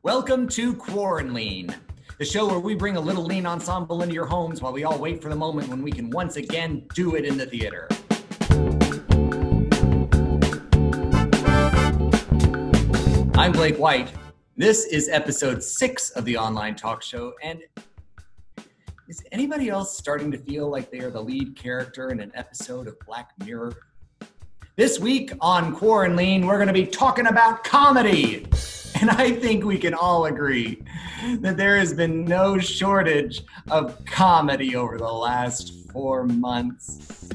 Welcome to QUARANLEAN, the show where we bring a little lean ensemble into your homes while we all wait for the moment when we can once again do it in the theater. I'm Blake White. This is episode 6 of the online talk show, and is anybody else starting to feel like they are the lead character in an episode of Black Mirror? This week on QUARANLEAN, we're going to be talking about comedy. And I think we can all agree that there has been no shortage of comedy over the last 4 months.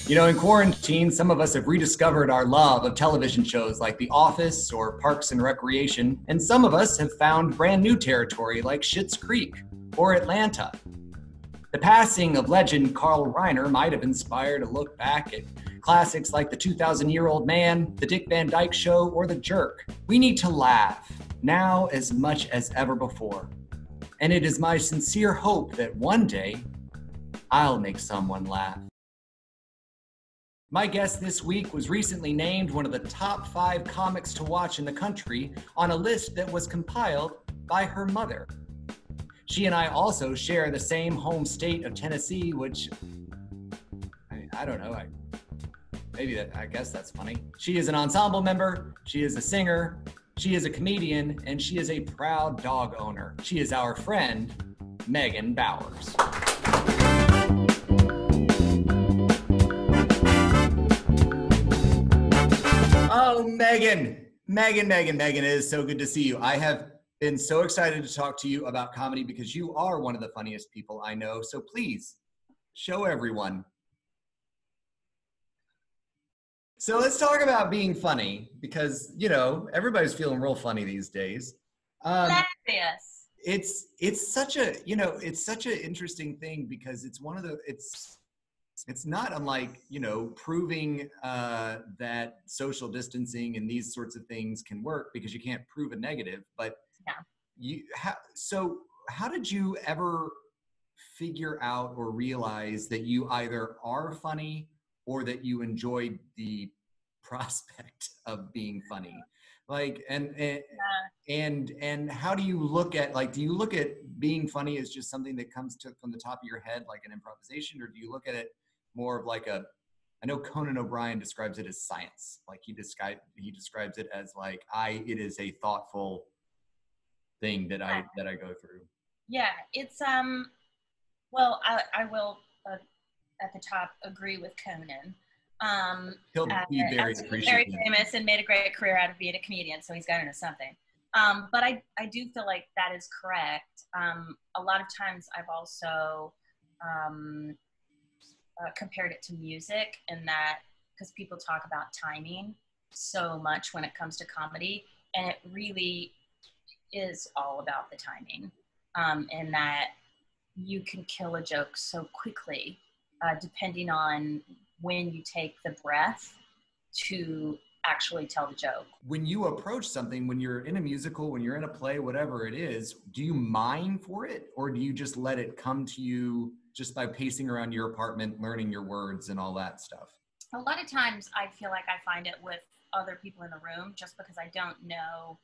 You know, in quarantine, some of us have rediscovered our love of television shows like The Office or Parks and Recreation, and some of us have found brand new territory like Schitt's Creek or Atlanta. The passing of legend Carl Reiner might have inspired a look back at classics like The 2,000-Year-Old Man, The Dick Van Dyke Show, or The Jerk. We need to laugh, now as much as ever before. And it is my sincere hope that one day, I'll make someone laugh. My guest this week was recently named one of the top 5 comics to watch in the country on a list that was compiled by her mother. She and I also share the same home state of Tennessee, which, I don't know, I guess that's funny. She is an ensemble member, she is a singer, she is a comedian, and she is a proud dog owner. She is our friend, Megan Bowers. Oh, Megan, it is so good to see you. I have been so excited to talk to you about comedy because you are one of the funniest people I know. So please show everyone. So let's talk about being funny because, you know, everybody's feeling real funny these days. Hilarious. It's such a, you know, it's such an interesting thing because it's one of the, it's not unlike, you know, proving that social distancing and these sorts of things can work because you can't prove a negative, but yeah. So how did you ever figure out or realize that you either are funny or that you enjoyed the prospect of being funny? Like, and how do you look at, like, do you look at being funny as just something that comes from the top of your head, like an improvisation, or do you look at it more of like I know Conan O'Brien describes it as science. Like he describes it as like, it is a thoughtful thing that I go through. Yeah, it's, well, I will, at the top, agree with Conan. He'll be very appreciative. Very famous and made a great career out of being a comedian, so he's got into something. But I do feel like that is correct. A lot of times I've also compared it to music, and that because people talk about timing so much when it comes to comedy, and it really is all about the timing, and that you can kill a joke so quickly depending on when you take the breath to actually tell the joke. When you approach something, when you're in a musical, when you're in a play, whatever it is, do you mime for it, or do you just let it come to you just by pacing around your apartment, learning your words and all that stuff? A lot of times I feel like I find it with other people in the room just because I don't know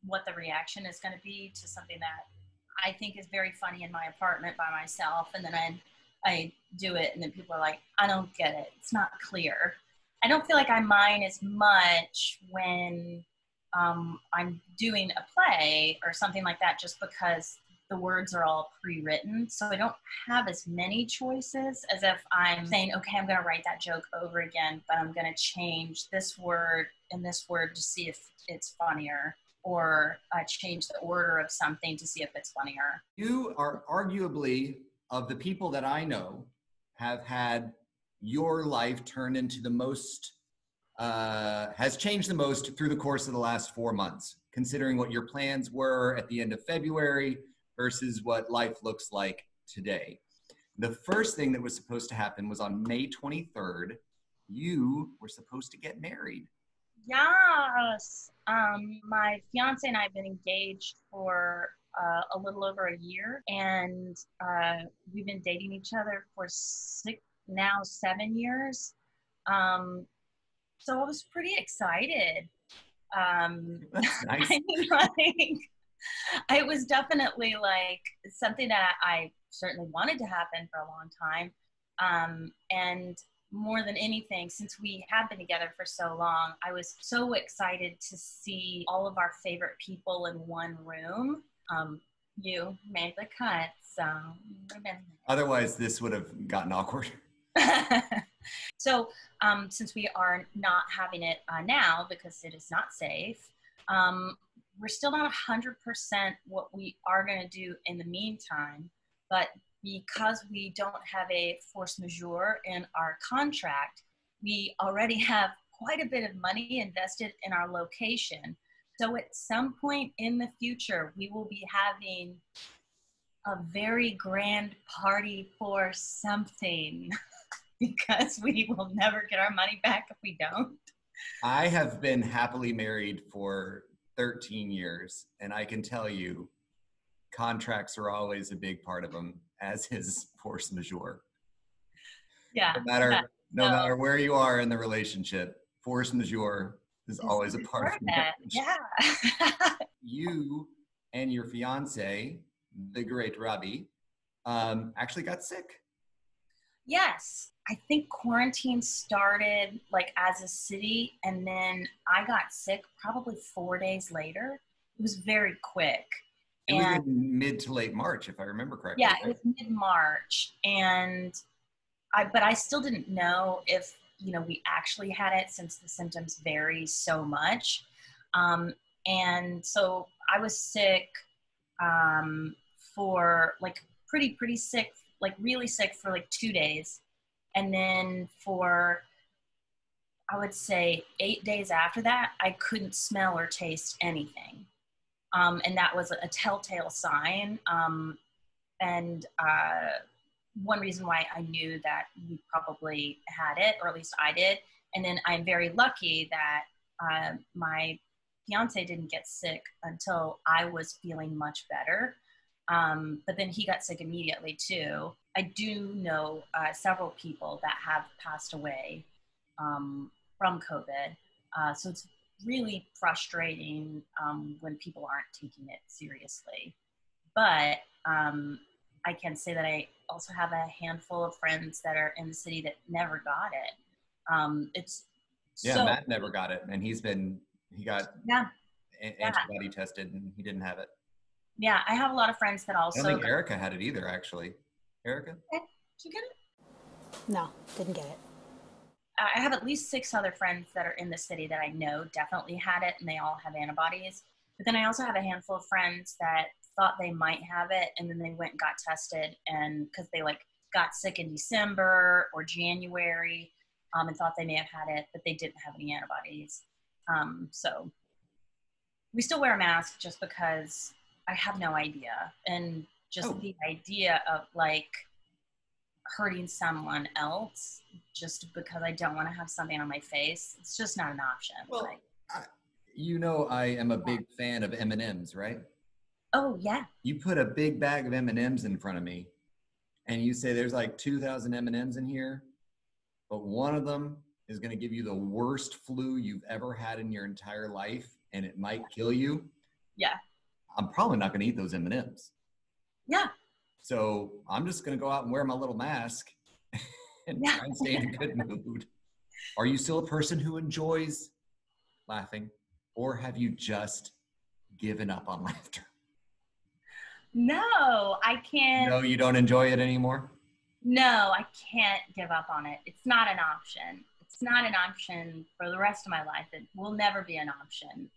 what the reaction is going to be to something that I think is very funny in my apartment by myself. And then I do it, and then people are like, I don't get it. It's not clear. I don't feel like I mime as much when I'm doing a play or something like that, just because the words are all pre-written. So I don't have as many choices as if I'm saying, okay, I'm going to write that joke over again, but I'm going to change this word and this word to see if it's funnier, or change the order of something to see if it's funnier. You are arguably, of the people that I know, have had your life turn into the most, has changed the most through the course of the last 4 months, considering what your plans were at the end of February versus what life looks like today. The first thing that was supposed to happen was on May 23rd. You were supposed to get married. Yes. My fiance and I have been engaged for a little over a year, and we've been dating each other for 7 years. So I was pretty excited. That's nice. I mean, like, it was definitely like something that I certainly wanted to happen for a long time. And more than anything, since we have been together for so long, I was so excited to see all of our favorite people in one room. You made the cut, so Otherwise, this would have gotten awkward. So, since we are not having it now because it is not safe, we're still not 100% what we are going to do in the meantime. But because we don't have a force majeure in our contract, we already have quite a bit of money invested in our location. So at some point in the future, we will be having a very grand party for something because we will never get our money back if we don't. I have been happily married for 13 years, and I can tell you contracts are always a big part of them, as is force majeure. Yeah. No matter where you are in the relationship, force majeure is always a part of it. Yeah. You and your fiance, the great Robbie, actually got sick. Yes. I think quarantine started like as a city, and then I got sick probably 4 days later. It was very quick. It was in mid to late March, if I remember correctly. Yeah, it was mid-March, but I still didn't know if, we actually had it since the symptoms vary so much. And so I was sick for like pretty sick, like really sick for like 2 days. And then for, I would say 8 days after that, I couldn't smell or taste anything. And that was a telltale sign. And one reason why I knew that we probably had it, or at least I did. And then I'm very lucky that my fiance didn't get sick until I was feeling much better. But then he got sick immediately too. I do know several people that have passed away from COVID. So it's really frustrating when people aren't taking it seriously. But I can say that I also have a handful of friends that are in the city that never got it. Matt never got it, and he got antibody tested, and he didn't have it. Yeah, I have a lot of friends that also. I don't think Erica had it either, actually. Erica? Okay. Did you get it? No, didn't get it. I have at least 6 other friends that are in the city that I know definitely had it, and they all have antibodies. But then I also have a handful of friends that thought they might have it, and then they went and got tested, and because they like got sick in December or January, and thought they may have had it, but they didn't have any antibodies. So we still wear a mask just because I have no idea, and just the idea of like hurting someone else just because I don't want to have something on my face, it's just not an option. Well, I am a big fan of M&Ms, right? Oh yeah. You put a big bag of M&Ms in front of me, and you say there's like 2,000 M&Ms in here, but one of them is going to give you the worst flu you've ever had in your entire life, and it might kill you. Yeah. I'm probably not going to eat those M&Ms. Yeah. So I'm just going to go out and wear my little mask and try and stay in a good mood. Are you still a person who enjoys laughing, or have you just given up on laughter? No, I can't. No, you don't enjoy it anymore? No, I can't give up on it. It's not an option. It's not an option for the rest of my life. It will never be an option.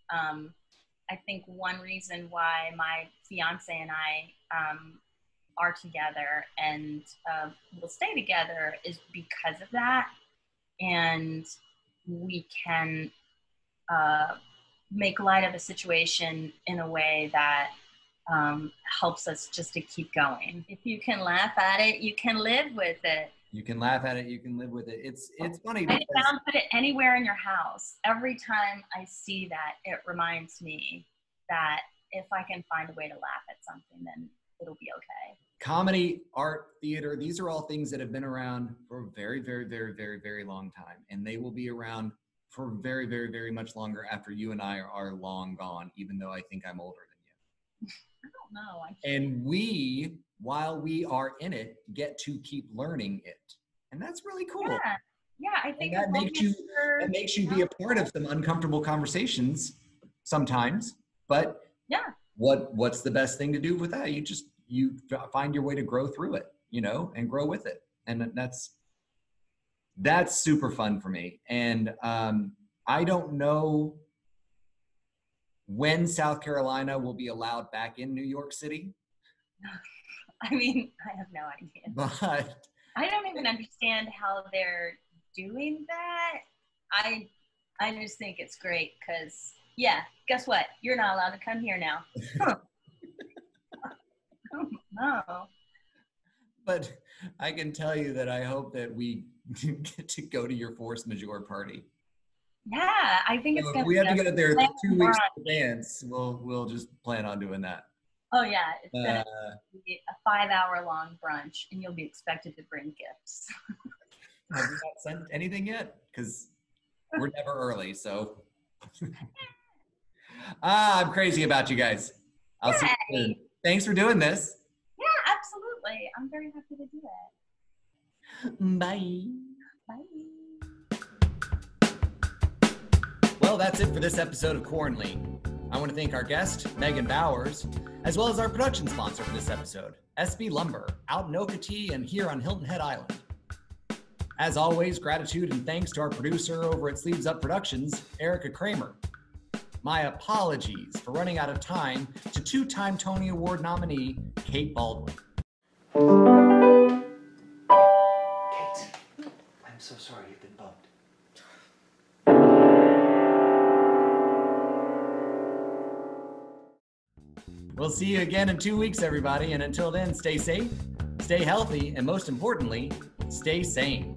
I think one reason why my fiance and I are together and will stay together is because of that. And we can make light of a situation in a way that helps us just to keep going. If you can laugh at it, you can live with it. You can laugh at it, you can live with it. It's funny because I found put it anywhere in your house. Every time I see that, it reminds me that if I can find a way to laugh at something, then it'll be okay. Comedy, art, theater, these are all things that have been around for a very, very, very, very, very long time. And they will be around for very, very, very much longer after you and I are long gone, even though I think I'm older than you. I don't know. And we, while we are in it, get to keep learning it. And that's really cool. Yeah, I think that makes you be a part of some uncomfortable conversations sometimes. But yeah, what's the best thing to do with that? You find your way to grow through it, you know, and grow with it. And that's super fun for me. And I don't know when South Carolina will be allowed back in New York City. I mean, I have no idea. But I don't even understand how they're doing that. I just think it's great because, yeah, guess what? You're not allowed to come here now. No. But I can tell you that I hope that we get to go to your force majeure party. Yeah, I think it's gonna. We have to get it there 2 weeks in advance. We'll just plan on doing that. Oh yeah, it's gonna be a 5-hour-long brunch, and you'll be expected to bring gifts. Have you not sent anything yet? Because we're never early, so. I'm crazy about you guys. I'll see you soon. Thanks for doing this. Yeah, absolutely. I'm very happy to do it. Bye. Bye. Well, that's it for this episode of QUARANLEAN. I want to thank our guest, Megan Bowers, as well as our production sponsor for this episode, SB Lumber, out in Okatee and here on Hilton Head Island. As always, gratitude and thanks to our producer over at Sleeves Up Productions, Erica Kramer. My apologies for running out of time to 2-time Tony Award nominee, Kate Baldwin. Kate, I'm so sorry you've been bumped. We'll see you again in 2 weeks, everybody. And until then, stay safe, stay healthy, and most importantly, stay sane.